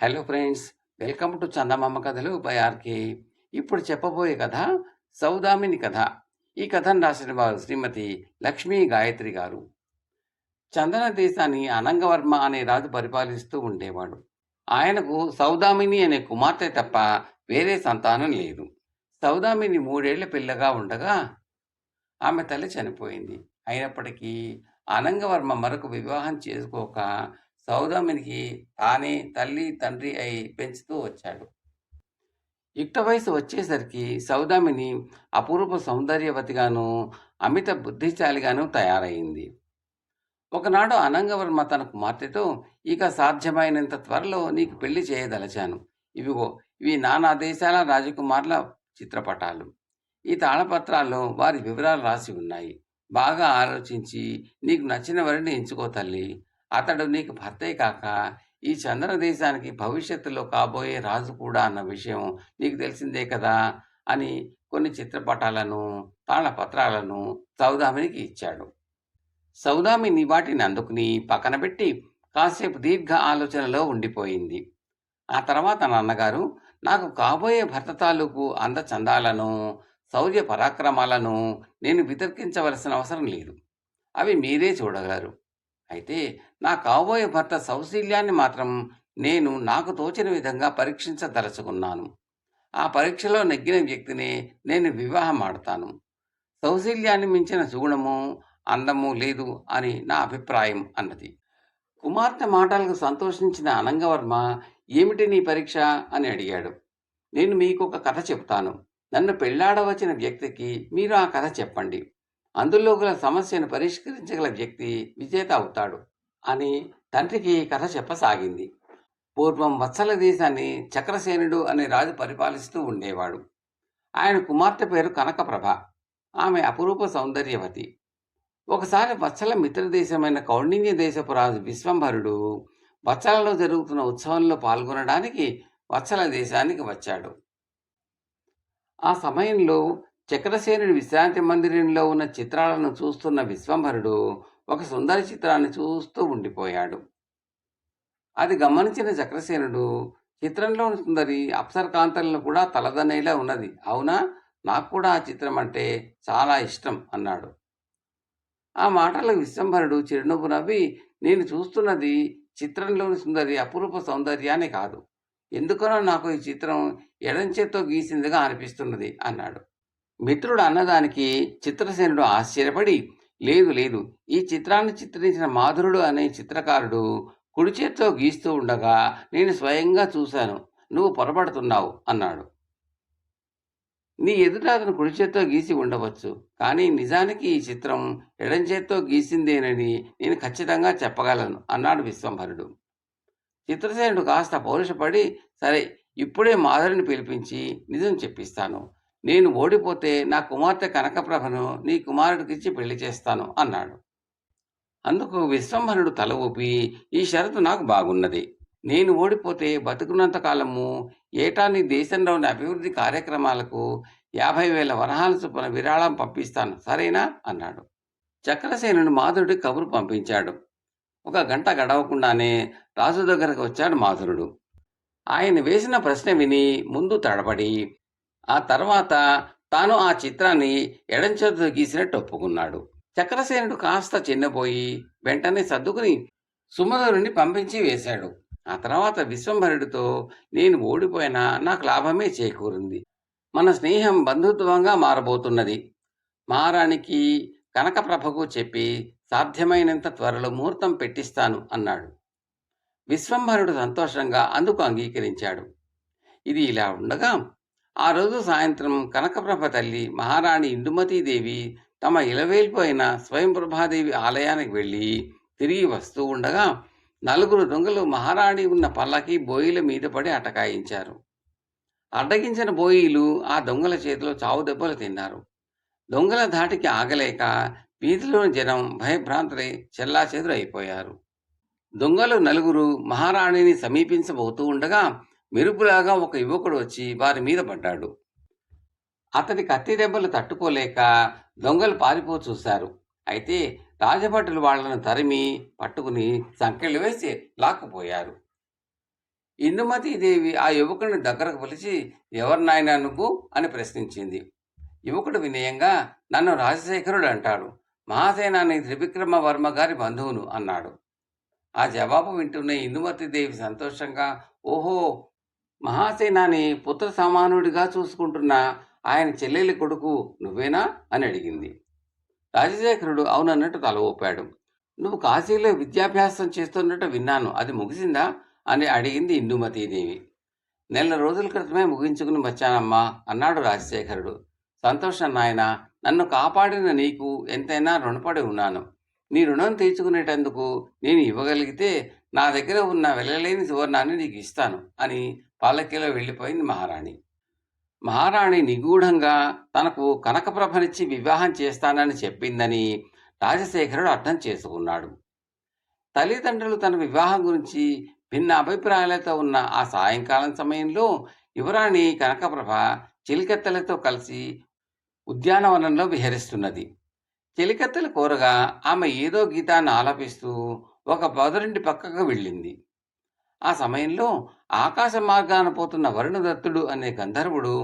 Hello friends, welcome to చందమామ కథలు by RK. ఇప్పుడు చెప్పబోయే కథ సౌదామిని కథ. ఈ కథను రాసిన వారు శ్రీమతి లక్ష్మీ గాయత్రి గారు. చందన దేశాన్ని అనంగవర్మ అనే రాజు పరిపాలిస్తూ ఉండేవాడు. ఆయనకు సౌదామిని అనే కుమార్తె తప్ప వేరే సంతానం లేదు. సౌదామిని 3 ఏళ్ల పిల్లగా ఉండగా ఆమె తల్లి చనిపోయింది. అయినప్పటికీ అనంగవర్మ మరొక వివాహం చేసుకోక సౌదామినికి తానే తల్లి తండ్రి అయి పెంచుతూ వచ్చాడు. యుక్త వయసు వచ్చేసరికి సౌదామిని అపూర్వ సౌందర్యవతిగాను అమిత బుద్ధిశాలిగాను తయారైంది. ఒకనాడు అనంగవర్మ తన కుమార్తెతో, ఇక సాధ్యమైనంత త్వరలో నీకు పెళ్లి చేయదలచాను. ఇవిగో, ఇవి నానా దేశాల రాజకుమారుల చిత్రపటాలు. ఈ తాళపత్రాల్లో వారి వివరాలు రాసి ఉన్నాయి. బాగా ఆలోచించి నీకు నచ్చిన వారిని ఎంచుకో తల్లి. అతడు నీకు భర్తే కాక ఈ చంద్ర దేశానికి భవిష్యత్తులో కాబోయే రాజు కూడా అన్న విషయం నీకు తెలిసిందే కదా అని కొన్ని చిత్రపటాలను, తాళపత్రాలను సౌదామినికి ఇచ్చాడు. సౌదామిని వాటిని అందుకుని పక్కన పెట్టి కాసేపు దీర్ఘ ఆలోచనలో ఉండిపోయింది. ఆ తర్వాత నాన్నగారు, నాకు కాబోయే భర్త తాలూకు అందచందాలను, శౌర్య పరాక్రమాలను నేను వితర్కించవలసిన అవసరం లేదు. అవి మీరే చూడగలరు. అయితే నా కాబోయే భర్త సౌశీల్యాన్ని మాత్రం నేను నాకు తోచిన విధంగా పరీక్షించదలుచుకున్నాను. ఆ పరీక్షలో నెగ్గిన వ్యక్తినే నేను వివాహం ఆడతాను. సౌశీల్యాన్ని మించిన సుగుణము, అందము లేదు అని నా అభిప్రాయం అన్నది. కుమార్తె మాటలకు సంతోషించిన అనంగవర్మ, ఏమిటి నీ పరీక్ష అని అడిగాడు. నేను మీకు ఒక కథ చెప్తాను. నన్ను పెళ్లాడవచ్చిన వ్యక్తికి మీరు ఆ కథ చెప్పండి. అందులో గల సమస్యను పరిష్కరించగల వ్యక్తి విజేత అవుతాడు అని తండ్రికి కథ చెప్పసాగింది. పూర్వం వత్సల దేశాన్ని చక్రసేనుడు అనే రాజు పరిపాలిస్తూ ఉండేవాడు. ఆయన కుమార్తె పేరు కనకప్రభ. ఆమె అపురూప సౌందర్యవతి. ఒకసారి వత్సల మిత్రదేశమైన కౌండిన్య దేశపు రాజు విశ్వంభరుడు వత్సలలో జరుగుతున్న ఉత్సవంలో పాల్గొనడానికి వత్సల దేశానికి వచ్చాడు. ఆ సమయంలో చక్రసేనుడి విశ్రాంతి మందిరంలో ఉన్న చిత్రాలను చూస్తున్న విశ్వంభరుడు ఒక సుందర చిత్రాన్ని చూస్తూ ఉండిపోయాడు. అది గమనించిన చక్రసేనుడు, చిత్రంలోని సుందరి అప్సరకాంతలను కూడా తలదనేలా ఉన్నది. అవునా? నాకు కూడా ఆ చిత్రం అంటే చాలా ఇష్టం అన్నాడు. ఆ మాటలకు విశ్వంభరుడు చిరునవ్వు నవ్వి, నేను చూస్తున్నది చిత్రంలోని సుందరి అపురూప సౌందర్యాన్ని కాదు. ఎందుకనో నాకు ఈ చిత్రం ఎడంచేత్తో గీసిందిగా అనిపిస్తున్నది అన్నాడు. మిత్రుడు అన్నదానికి చిత్రసేనుడు ఆశ్చర్యపడి, లేదు లేదు, ఈ చిత్రాన్ని చిత్రించిన మాధురుడు అనే చిత్రకారుడు కుడి చేత్తో గీస్తూ ఉండగా నేను స్వయంగా చూశాను. నువ్వు పొరపడుతున్నావు అన్నాడు. నీ ఎదుట అతను కుడి చేత్తో గీసి ఉండవచ్చు, కానీ నిజానికి ఈ చిత్రం ఎడం చేత్తో గీసిందేనని నేను ఖచ్చితంగా చెప్పగలను అన్నాడు విశ్వంభరుడు. చిత్రసేనుడు కాస్త పౌరుషపడి, సరే, ఇప్పుడే మాధురిని పిలిపించి నిజం చెప్పిస్తాను. నేను ఓడిపోతే నా కుమార్తె కనకప్రభను నీ కుమారుడికిచ్చి పెళ్లి చేస్తాను అన్నాడు. అందుకు విశ్వంభరుడు తల ఊపి, ఈ షరతు నాకు బాగున్నది. నేను ఓడిపోతే బతుకున్నంత కాలము ఏటా నీ దేశంలోని అభివృద్ధి కార్యక్రమాలకు 50,000 వరహాల చొప్పున విరాళం పంపిస్తాను, సరేనా అన్నాడు. చక్రసేనుడు మాధురుడి కబురు పంపించాడు. 1 గంట గడవకుండానే రాజు దగ్గరకు వచ్చాడు మాధురుడు. ఆయన వేసిన ప్రశ్న విని ముందు తడబడి, ఆ తర్వాత తాను ఆ చిత్రాన్ని ఎడంచేతితో గీసినట్టు ఒప్పుకున్నాడు. చక్రసేనుడు కాస్త చిన్నపోయి వెంటనే సర్దుకుని సుమధురుని పంపించి వేశాడు. ఆ తర్వాత విశ్వంభరుడితో, నేను ఓడిపోయినా నాకు లాభమే చేకూరింది. మన స్నేహం బంధుత్వంగా మారబోతున్నది. మహారాణికి కనకప్రభకు చెప్పి సాధ్యమైనంత త్వరలో ముహూర్తం పెట్టిస్తాను అన్నాడు. విశ్వంభరుడు సంతోషంగా అందుకు అంగీకరించాడు. ఇది ఇలా ఉండగా ఆ రోజు సాయంత్రం కనకప్రభ తల్లి మహారాణి ఇందుమతీదేవి తమ ఇలవేల్పు అయిన స్వయంప్రభాదేవి ఆలయానికి వెళ్ళి తిరిగి వస్తూ ఉండగా 4 దొంగలు మహారాణి ఉన్న పల్లకి బోయిల మీద పడి అటకాయించారు. అడ్డగించిన బోయిలు ఆ దొంగల చేతిలో చావు దెబ్బలు తిన్నారు. దొంగల ధాటికి ఆగలేక వీధిలోని జనం భయభ్రాంతులై చెల్లాచెదురు అయిపోయారు. దొంగలు 4 మహారాణిని సమీపించబోతూ ఉండగా మెరుపులాగా ఒక యువకుడు వచ్చి వారి మీద పడ్డాడు. అతడి కత్తి దెబ్బలు తట్టుకోలేక దొంగలు పారిపో చూశారు. అయితే రాజభటులు వాళ్లను తరిమి పట్టుకుని సంకెళ్ళు వేసి లాక్కుపోయారు. ఇందుమతీదేవి ఆ యువకుడిని దగ్గరకు పిలిచి, ఎవరు నాయనా నువ్వు అని ప్రశ్నించింది. యువకుడు వినయంగా, నన్ను రాజశేఖరుడు అంటాడు, మహాసేనాని త్రివిక్రమ వర్మ గారి బంధువును అన్నాడు. ఆ జవాబు వింటున్న ఇందుమతీదేవి సంతోషంగా, ఓహో, మహాసేనాని పుత్ర సమానుడిగా చూసుకుంటున్న ఆయన చెల్లెలి కొడుకు నువ్వేనా అని అడిగింది. రాజశేఖరుడు అవునన్నట్టు తల ఊపాడు. నువ్వు కాశీలో విద్యాభ్యాసం చేస్తున్నట్టు విన్నాను, అది ముగిసిందా అని అడిగింది ఇందుమతీదేవి. నెల రోజుల క్రితమే ముగించుకుని వచ్చానమ్మా అన్నాడు రాజశేఖరుడు. సంతోషం నాయన, నన్ను కాపాడిన నీకు ఎంతైనా రుణపడి ఉన్నాను. నీ రుణం తీర్చుకునేటందుకు నేను ఇవ్వగలిగితే నా దగ్గర ఉన్న వెళ్ళలేని సువర్ణాన్ని నీకు ఇస్తాను అని పల్లకీలో వెళ్ళిపోయింది మహారాణి. మహారాణి నిగూఢంగా తనకు కనకప్రభనిచ్చి వివాహం చేస్తానని చెప్పిందని రాజశేఖరుడు అర్థం చేసుకున్నాడు. తల్లిదండ్రులు తన వివాహం గురించి భిన్న అభిప్రాయాలతో ఉన్న ఆ సాయంకాలం సమయంలో యువరాణి కనకప్రభ చిలికెత్తలతో కలిసి ఉద్యానవనంలో విహరిస్తున్నది. చెలికత్తెలు కోరగా ఆమె ఏదో గీతాన్ని ఆలపిస్తూ ఒక పొదరింటి పక్కకు వెళ్ళింది. ఆ సమయంలో ఆకాశ మార్గాన పోతున్న వరుణదత్తుడు అనే గంధర్వుడు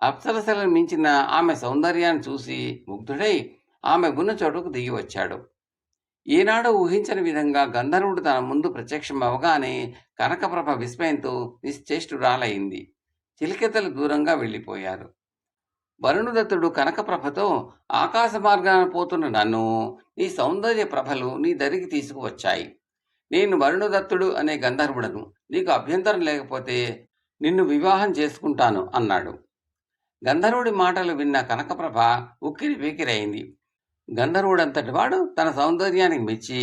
అప్సరసలను మించిన ఆమె సౌందర్యాన్ని చూసి ముగ్ధుడై ఆమె ఉన్న చోటుకు దిగి వచ్చాడు. ఏనాడో ఊహించని విధంగా గంధర్వుడు తన ముందు ప్రత్యక్షమవగానే కనకప్రభ విస్మయంతో నిశ్చేష్టురాలైంది. చిలికెత్తలు దూరంగా వెళ్ళిపోయారు. వరుణదత్తుడు కనకప్రభతో, ఆకాశ మార్గాన పోతున్న నన్ను నీ సౌందర్య ప్రభలు నీ దరికి తీసుకువచ్చాయి. నేను వరుణదత్తుడు అనే గంధర్వుడను. నీకు అభ్యంతరం లేకపోతే నిన్ను వివాహం చేసుకుంటాను అన్నాడు. గంధర్వుడి మాటలు విన్న కనకప్రభ ఉక్కిరి బిక్కిరైంది. గంధర్వుడంతటి వాడు తన సౌందర్యానికి మెచ్చి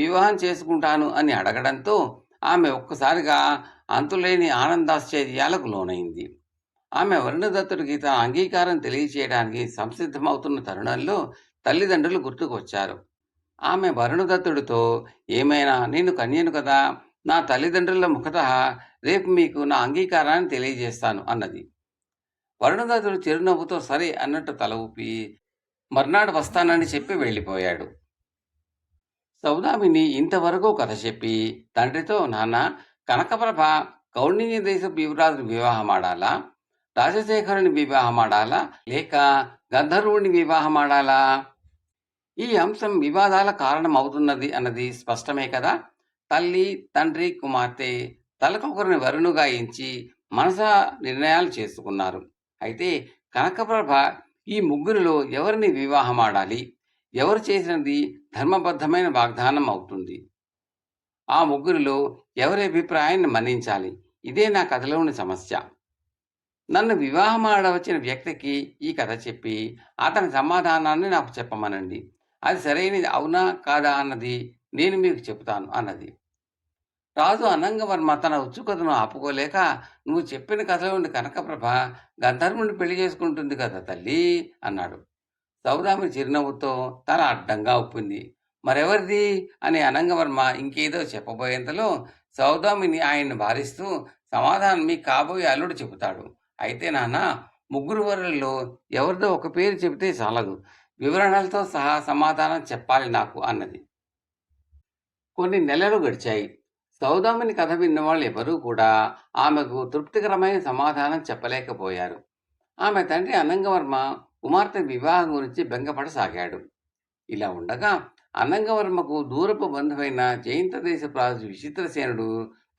వివాహం చేసుకుంటాను అని అడగడంతో ఆమె ఒక్కసారిగా అంతులేని ఆనందాశ్చర్యాలకు లోనైంది. ఆమె వరుణదత్తుడికి తన అంగీకారం తెలియచేయడానికి సంసిద్ధమవుతున్న తరుణంలో తల్లిదండ్రులు గుర్తుకొచ్చారు. ఆమె వరుణదత్తుడితో, ఏమైనా నేను కన్యను కదా, నా తల్లిదండ్రుల ముఖత రేపు మీకు నా అంగీకారాన్ని తెలియజేస్తాను అన్నది. వరుణదత్తుడు చిరునవ్వుతో సరే అన్నట్టు తల ఊపి మర్నాడు వస్తానని చెప్పి వెళ్ళిపోయాడు. సౌదామిని ఇంతవరకు కథ చెప్పి తండ్రితో, నాన్న, కనకప్రభ కౌండిన్య దేశపు యువరాజుని వివాహమాడాలా, రాజశేఖరుని వివాహమాడాలా, లేక గంధర్వుని వివాహమాడాలా? ఈ అంశం వివాదాల కారణం అవుతున్నది అన్నది స్పష్టమే కదా. తల్లి, తండ్రి, కుమార్తె తలకొకరిని వరుణుగా ఎంచి మనసా నిర్ణయాలు చేసుకున్నారు. అయితే కనకప్రభ ఈ ముగ్గురిలో ఎవరిని వివాహమాడాలి, ఎవరు చేసినది ధర్మబద్ధమైన వాగ్దానం అవుతుంది, ఆ ముగ్గురిలో ఎవరి అభిప్రాయాన్ని మన్నించాలి, ఇదే నా కథలోని సమస్య. నన్ను వివాహమాడవచ్చిన వ్యక్తికి ఈ కథ చెప్పి అతని సమాధానాన్ని నాకు చెప్పమనండి. అది సరైనది అవునా కాదా అన్నది నేను మీకు చెబుతాను అన్నది. రాజు అనంగవర్మ తన ఉత్సుకతను ఆపుకోలేక, నువ్వు చెప్పిన కథలోని కనకప్రభ గంధర్వుని పెళ్లి చేసుకుంటుంది కదా తల్లి అన్నాడు. సౌదామిని చిరునవ్వుతో తల అడ్డంగా ఉప్పింది. మరెవరిది అని అనంగవర్మ ఇంకేదో చెప్పబోయేంతలో సౌదామిని ఆయన్ని భారిస్తూ, సమాధానం మీ కాబోయే అల్లుడు చెబుతాడు. అయితే నాన్న, ముగ్గురు వరులలో ఎవరిదో ఒక పేరు చెబితే చాలదు, వివరణలతో సహా సమాధానం చెప్పాలి నాకు అన్నది. కొన్ని నెలలు గడిచాయి. సౌదామిని కథ విన్నవాళ్ళు ఎవరూ కూడా ఆమెకు తృప్తికరమైన సమాధానం చెప్పలేకపోయారు. ఆమె తండ్రి అనంగవర్మ కుమార్తె వివాహం గురించి బెంగపడసాగాడు. ఇలా ఉండగా అనంగవర్మకు దూరపు బంధువైన జయంత దేశపు రాజు విచిత్రసేనుడు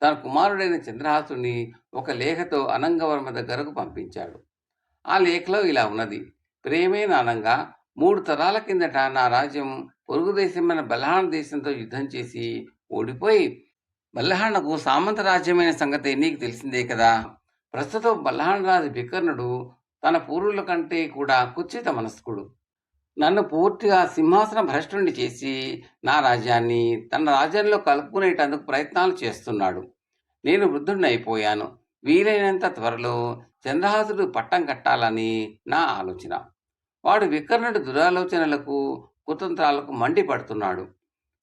తన కుమారుడైన చంద్రహాసుని ఒక లేఖతో అనంగవర్మ దగ్గరకు పంపించాడు. ఆ లేఖలో ఇలా ఉన్నది: ప్రేమైన అనంగా, 3 తరాల కిందట నా రాజ్యం పొరుగు దేశమైన బల్హాణ దేశంతో యుద్ధం చేసి ఓడిపోయి బల్హాణకు సామంత రాజ్యమైన సంగతి నీకు తెలిసిందే కదా. ప్రస్తుతం బల్హాణ రాజు వికర్ణుడు తన పూర్వుల కంటే కూడా కుత్సిత మనస్కుడు. నన్ను పూర్తిగా సింహాసన భ్రష్టుని చేసి నా రాజ్యాన్ని తన రాజ్యంలో కలుపుకునేటందుకు ప్రయత్నాలు చేస్తున్నాడు. నేను వృద్ధుడిని అయిపోయాను. వీలైనంత త్వరలో చంద్రహాసుడు పట్టం కట్టాలని నా ఆలోచన. వాడు వికర్ణుడి దురాలోచనలకు కుతంత్రాలకు మండిపడుతున్నాడు.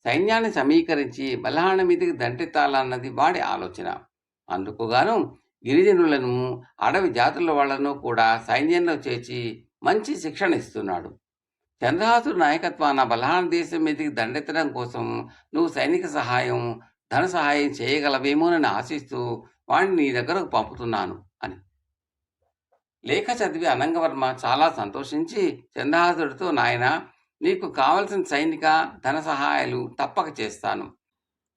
సైన్యాన్ని సమీకరించి బల్హాణ మీదికి దంటెత్తాలన్నది వాడి ఆలోచన. అందుకుగాను గిరిజనులను, అడవి జాతుల వాళ్లను కూడా సైన్యంలో చేర్చి మంచి శిక్షణ ఇస్తున్నాడు. చంద్రహాసుడు నాయకత్వాన బల్హాణ దేశం మీదకి దండెత్తడం కోసం నువ్వు సైనిక సహాయం, ధన సహాయం చేయగలవేమోనని ఆశిస్తూ వాణ్ణి నీ దగ్గరకు పంపుతున్నాను అని. లేఖ చదివి అనంగవర్మ చాలా సంతోషించి చంద్రహాసుడితో, నాయనా, నీకు కావలసిన సైనిక ధన సహాయాలు తప్పక చేస్తాను.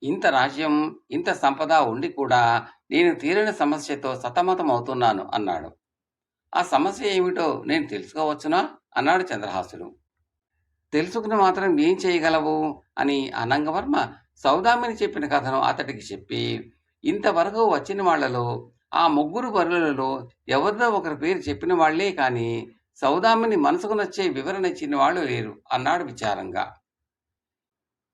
ఇంత రాజ్యం, ఇంత సంపద ఉండి కూడా నేను తీరని సమస్యతో సతమతమవుతున్నాను అన్నాడు. ఆ సమస్య ఏమిటో నేను తెలుసుకోవచ్చునా అన్నాడు చంద్రహాసుడు. తెలుసుకుని మాత్రం ఏం చేయగలవు అని అనంగవర్మ సౌదామిని చెప్పిన కథను అతడికి చెప్పి, ఇంతవరకు వచ్చిన వాళ్లలో ఆ ముగ్గురు వరులలో ఎవరినో ఒకరి పేరు చెప్పిన వాళ్లే కాని సౌదామిని మనసుకు నచ్చే వివరణ ఇచ్చిన వాళ్ళు లేరు అన్నాడు విచారంగా.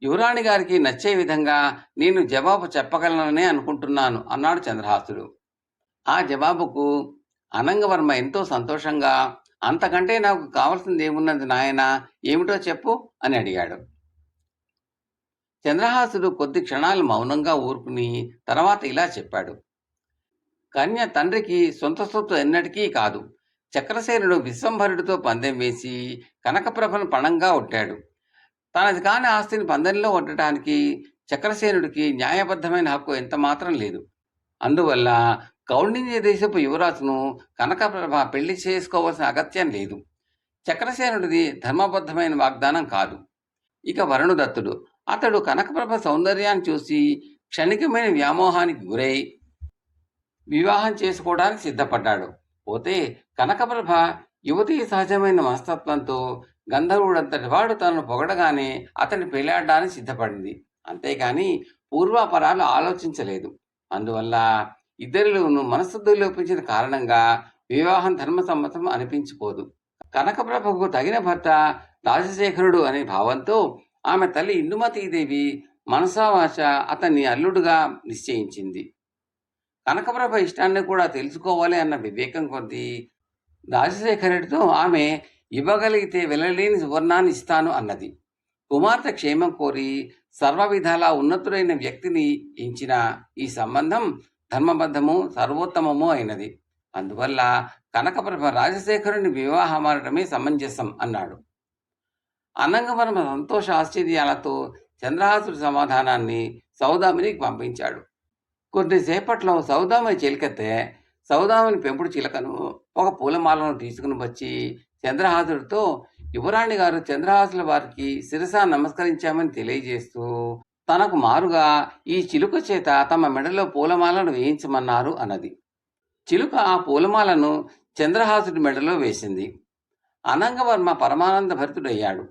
యువరాణి గారికి నచ్చే విధంగా నేను జవాబు చెప్పగలననే అనుకుంటున్నాను అన్నాడు చంద్రహాసుడు. ఆ జవాబుకు అనంగవర్మ ఎంతో సంతోషంగా, అంతకంటే నాకు కావలసింది ఏమున్నది నాయనా, ఏమిటో చెప్పు అని అడిగాడు. చంద్రహాసుడు కొద్ది క్షణాలు మౌనంగా ఊరుకుని తర్వాత ఇలా చెప్పాడు. కన్య తండ్రికి సొంత సొత్తు ఎన్నటికీ కాదు. చక్రసేనుడు విశ్వంభరుడితో పందెం వేసి కనకప్రభను పణంగా ఒట్టాడు. తనది కాని ఆస్తిని పందెంలో ఒట్టడానికి చక్రసేనుడికి న్యాయబద్ధమైన హక్కు ఎంత మాత్రం లేదు. అందువల్ల కౌండిన్య దేశపు యువరాజును కనకప్రభ పెళ్లి చేసుకోవాల్సిన అగత్యం లేదు. చక్రసేనుడిది ధర్మబద్ధమైన వాగ్దానం కాదు. ఇక వరుణదత్తుడు, అతడు కనకప్రభ సౌందర్యాన్ని చూసి క్షణికమైన వ్యామోహానికి గురై వివాహం చేసుకోవడానికి సిద్ధపడ్డాడు. పోతే కనకప్రభ యువతీ సహజమైన మనస్తత్వంతో గంధర్వుడంతటి వాడు తనను పొగడగానే అతన్ని పెళ్లాడడానికి సిద్ధపడింది. అంతేకాని పూర్వాపరాలు ఆలోచించలేదు. అందువల్ల ఇద్దరిలోనూ మనస్తత్వం లోపించిన కారణంగా వివాహం ధర్మసమ్మతం అనిపించిపోదు. కనకప్రభకు తగిన భర్త రాజశేఖరుడు అనే భావంతో ఆమె తల్లి ఇందుమతీదేవి మనసావాచ అతన్ని అల్లుడుగా నిశ్చయించింది. కనకప్రభ ఇష్టాన్ని కూడా తెలుసుకోవాలి అన్న వివేకం కొద్దీ రాజశేఖరుడితో ఆమె ఇవ్వగలిగితే వెళ్ళలేని సువర్ణాన్ని ఇస్తాను అన్నది. కుమార్తె క్షేమం కోరి సర్వ విధాలా ఉన్నతుడైన వ్యక్తిని ఎంచిన ఈ సంబంధం ధర్మబద్ధము సర్వోత్తమము అయినది. అందువల్ల కనకప్రభ రాజశేఖరుని వివాహమాడటమే సమంజసం అన్నాడు. అనంగవర్మ సంతోష ఆశ్చర్యాలతో చంద్రహాసుడి సమాధానాన్ని సౌదామినికి పంపించాడు. కొద్దిసేపట్లో సౌదామిని చిలికెత్తే సౌదామిని పెంపుడు చిలకను ఒక పూలమాలను తీసుకుని వచ్చి చంద్రహాసుడితో, యువరాణి గారు చంద్రహాసుల వారికి శిరసా నమస్కరించామని తెలియజేస్తూ తనకు మారుగా ఈ చిలుక చేత తమ మెడలో పూలమాలను వేయించమన్నారు అన్నది. చిలుక ఆ పూలమాలను చంద్రహాసుడి మెడలో వేసింది. అనంగవర్మ పరమానంద భరితుడయ్యాడు.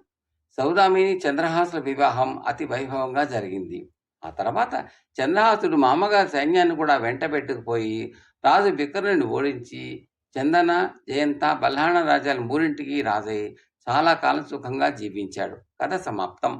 సౌదామిని చంద్రహాసుల వివాహం అతి వైభవంగా జరిగింది. ఆ తర్వాత చంద్రహాసుడు మామగారి సైన్యాన్ని కూడా వెంటబెట్టుకుపోయి రాజు వికర్ణుని ఓడించి చందన, జయంత, బల్హాణ రాజ్యాల మూడింటికి రాజై చాలా కాలం సుఖంగా జీవించాడు. కథ సమాప్తం.